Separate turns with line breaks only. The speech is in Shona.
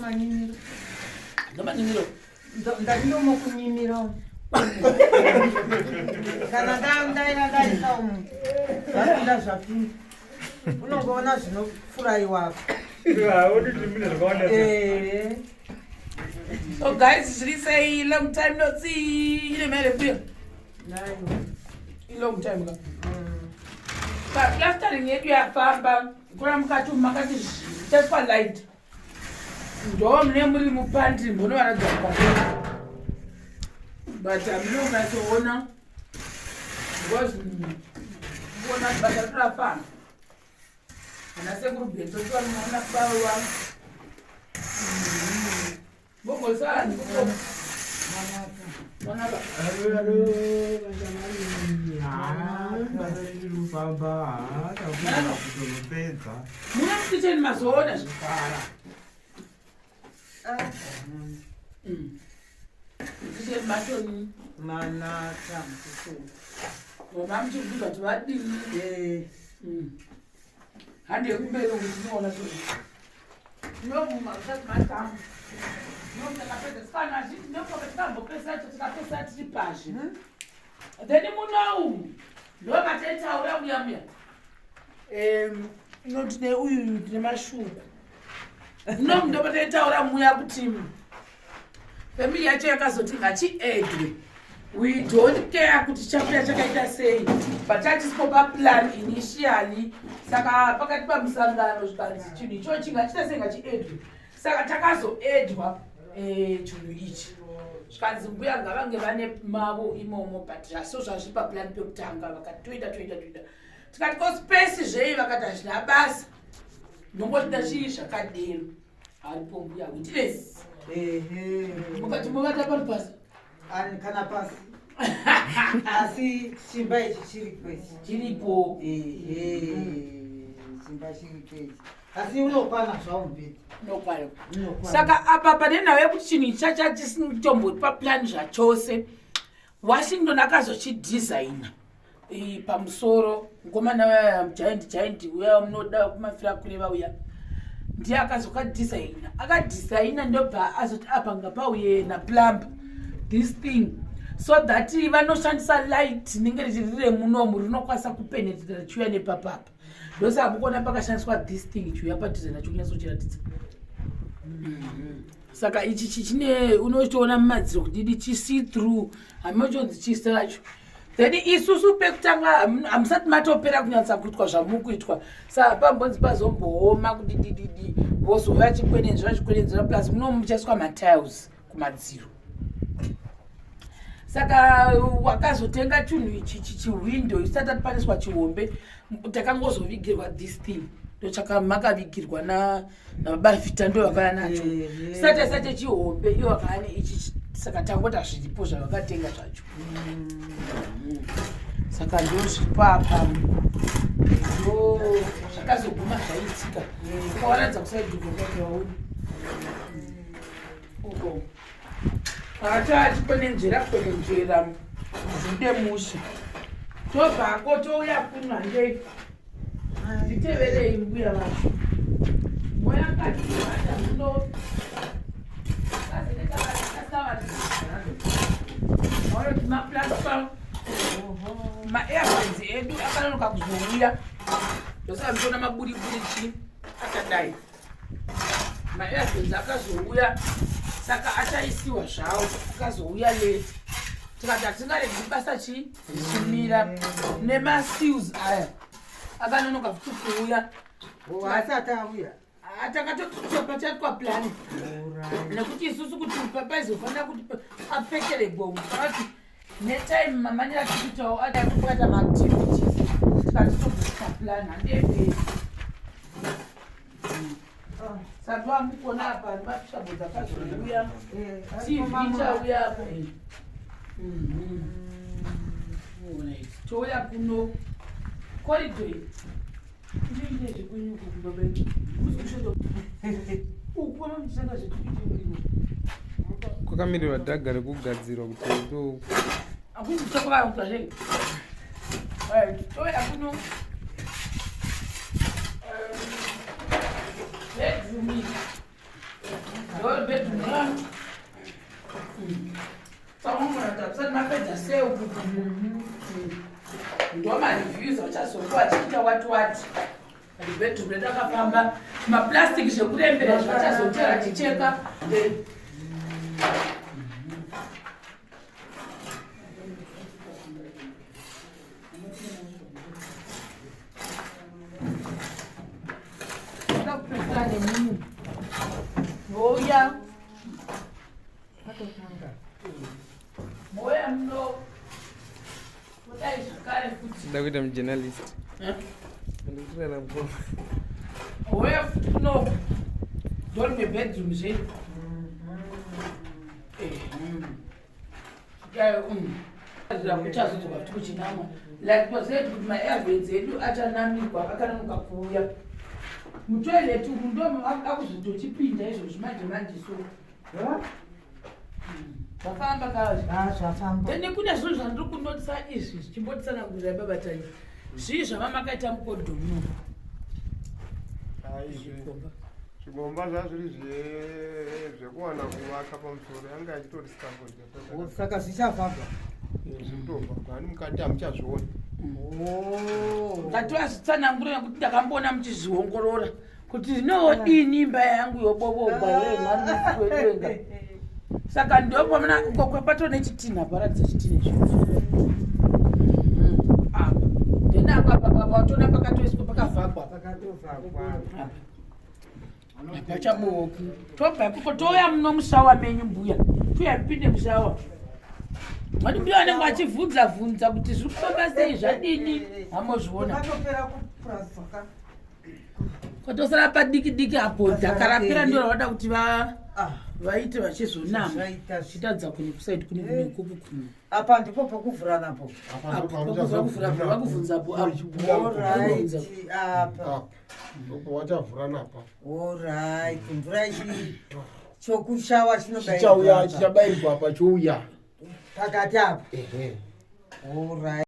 manyimiro.
Manyimiro.
Ndariyo mokunyimiro. Kana ndaenda umu. Ndaenda zvapinda. Unongoona zvinofurayiwa.
So guys, should we say long time no see? You know, feel? Long time ago. But after the year, you have found Graham Cartoon Magazine just for light. Don't remember mu pantry, but no other. But I'm looking at the owner. Was one at Butterfly Farm. And I said, group, so you are not power. Gogo sana Gogo. Manaba.
Hello. Pamba.
Muna kitchen mazona zvikara. Kitchen matoni
Manata mkuku.
Wamamchi kuduka tuwadini. Handi kumbele kuziona tu. No makati matamu. No mtakapenda sana jiti ndio kwa kitambo pesa tukapesa tripaje. Then munau. Ndio mateta ura uyamia. Notine uyu tine mashuka. No ndio mateta ura muya kutimu. Family yacho yakazoti ngachiedwe. We don't care kuti chapter chakaita sei. But that is for plan initially. Saka pakati pa musangano zvikanzi chinhu icho chingachita sei ngachiedwe. Saka takazoedwa chinhu ichi. Zvikanzi mbuya ngavange vane mavo imomo but zvaso zvazvipa plan pekutanga vakatoita. Tikati ko space zvei vakati hazvina basa. Nongoti chii zvakadero. Haripo mbuya witness. Mukati muvata pari pasi.
Ani kana pasi. Asi chimba ichi chiri kwezi.
Chiripo.
Chimba chiri kwezi. Asi unokwana zvawo mbiti.
Unokwana. Saka apa panena yekuti chinhu chacha chisinotomboti paplan zvachose. Washington akazochidesigner. Pamusoro ngomana waya giant uya unoda kumafira kureva uya. Ndiye akazokadesigner. Akadesigner ndobva azoti apa ngapauye na plumber. This thing so that vanoshandisa light rinenge richirire munomu rinokwanisa kupenetrate chiuya nepapapa. Ndosa mukona pakashandiswa this thing chiuya padhizaina chokunyatsochiratidza. Saka ichi chine unochiona mumadziro kudidi chi see through hamachonzi chisi racho. Then isusu pekutanga hamusati matopera kunyatsa kuitwa zvamukuitwa. Saka pambonzi pazombooma kudidididi vozouya chikwenenzera plus munomu muchaiswa matiles kumadziro. Saka wakazotenga chinhu ichi chiwindow isati atipaniswa chihombe takangozovigirwa this thing ndochakamakavigirwa namabafita ndo vakaya nacho sati chihombe iyo vakaya neichi saka tangota zviripo zvavakatenga zvacho. Saka ndo zviripo apa ndo zvakazoguma zvaitika ukawaradza kusaidhukokawaoni uko achikwenenzvera zvide musha tobvako touya kunwa ndei nditeverei mbuya vacho moyakatiata muno aoti maplatform maairlines edu akanonoka kuzouya ndosaka mtona maburiburi chi akadai maairlines akazouya. Saka achaisiwa zvawo akazouya late tikati atingaregi basa chi richimira nemasteels aya akanonoka futi kuuya
asati auya
atakatotopa chatwa plan nekuti isusu kuti papa izofanira kuti apfekere bombo akati netime mamanyira tikitawo ataikubata maactivities tikati tobvisa plan handiyepei. Saka wamukona apa mapishabo dzakazouya TV chauya apa touya kuno corridor ndiite zvekunyuka kubabedu ukona muchitanga zvetukuitimurimo
kwakamirirwa dhaga rekugadzirwa kuti ndo
akuti chakavakutashe touya kuno bedroom bedroom yangu. Saka mapedza mapedza seu ndo mareviews vachazokuwa vachiita wati bedroom retakafamba maplastic zvekurembera zvavachazotera chicheka ndakupesana nemunhu ouya moya muno kudai zvakare kuti
nda kuita mujournalist ndikutirana mukoma
moya futi kuno ndori mebedroom zvedu kuchazotoka kuti kuchinamwa like pozeti kuti maairways edu achanamirwa akanonoka kuuya mutoileti umu ndo akuzotochipinda izvozvo manje so zvafamba
zvafamba
ende kune zvinhu zvandiri kunotisa izvi zvichimbotisanangurira babatanyi zvii zvava makaita mukodhomu
zvibomba zvazviri zvekuwana kuvaka pamusoro yanga achitori scaffold
saka zvichafamba
zvitobva ani mukati hamuchazviona
ngatiwazvitsanangurira kuti ndakamboona muchizviongorora kuti zvinodini imba yangu yobovoba mwariwedenga saka ndopamana kokwepato nechitinha paradza chitinha izvozvo then apa tona pakatoiswa pakavhagwa pachabooki tobva ipoko touya muno mushawa menyu mbuya tuya mpinde mushawa mati mbuya anenge achivhunza kuti zviri kufamba sei zvadini hamozviona kwatosara padiki apo dhakarapira ndio ravada kuti vaite vachizonama chitadza kune kusaidi kune kuku
apa ndipo pakuvhura napo
vakuvhunzapo
wachavhura napa
orit mvura ichi chokushawa
chichabairwa apa chouya
pakati apa orit